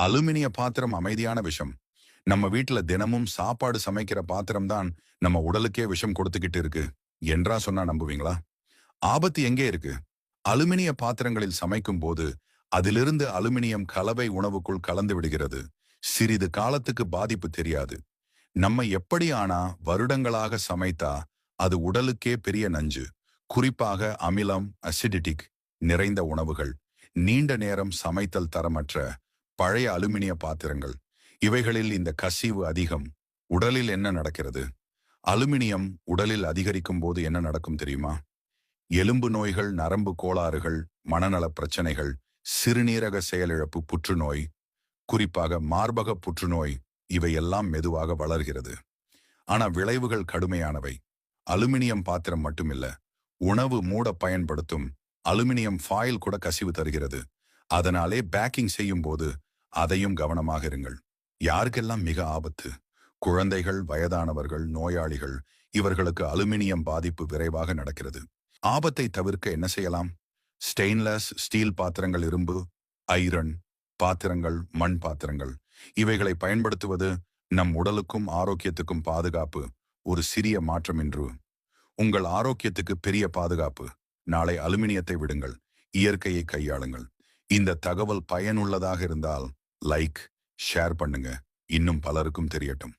அலுமினிய பாத்திரம் அமைதியான விஷம். நம்ம வீட்டுல தினமும் சாப்பாடு சமைக்கிற பாத்திரம் தான் நம்ம உடலுக்கே விஷம் கொடுத்துக்கிட்டு இருக்கு என்றா சொன்னா நம்புவீங்களா? ஆபத்து எங்கே இருக்கு? அலுமினிய பாத்திரங்களில் சமைக்கும் போது அதிலிருந்து அலுமினியம் கலவை உணவுக்குள் கலந்து விடுகிறது. சிறிது காலத்துக்கு பாதிப்பு தெரியாது. நம்ம எப்படி ஆனா வருடங்களாக சமைத்தா அது உடலுக்கே பெரிய நஞ்சு. குறிப்பாக அமிலம், அசிடிட்டிக் நிறைந்த உணவுகள், நீண்ட நேரம் சமைத்தல் தரமற்ற பழைய அலுமினிய பாத்திரங்கள், இவைகளில் இந்த கசிவு அதிகம். உடலில் என்ன நடக்கிறது? அலுமினியம் உடலில் அதிகரிக்கும் போது என்ன நடக்கும் தெரியுமா? எலும்பு நோய்கள், நரம்பு கோளாறுகள், மனநல பிரச்சனைகள், சிறுநீரக செயலிழப்பு, புற்றுநோய், குறிப்பாக மார்பக புற்றுநோய், இவையெல்லாம் மெதுவாக வளர்கிறது. ஆனா விளைவுகள் கடுமையானவை. அலுமினியம் பாத்திரம் மட்டுமில்ல, உணவு மூட பயன்படுத்தும் அலுமினியம் ஃபாயில் கூட கசிவு தருகிறது. அதனாலே பேக்கிங் செய்யும் போது அதையும் கவனமாக இருங்கள். யாருக்கெல்லாம் மிக ஆபத்து? குழந்தைகள், வயதானவர்கள், நோயாளிகள், இவர்களுக்கு அலுமினியம் பாதிப்பு விரைவாக நடக்கிறது. ஆபத்தை தவிர்க்க என்ன செய்யலாம்? ஸ்டெயின்லெஸ் ஸ்டீல் பாத்திரங்கள், இரும்பு, ஐரன் பாத்திரங்கள், மண் பாத்திரங்கள், இவைகளை பயன்படுத்துவது நம் உடலுக்கும் ஆரோக்கியத்துக்கும் பாதுகாப்பு. ஒரு சிறிய மாற்றம் இன்று உங்கள் ஆரோக்கியத்துக்கு பெரிய பாதுகாப்பு. நாளை அலுமினியத்தை விடுங்கள், இயற்கையை கையாளுங்கள். இந்த தகவல் பயனுள்ளதாக இருந்தால் லைக், ஷேர் பண்ணுங்க. இன்னும் பலருக்கும் தெரியட்டும்.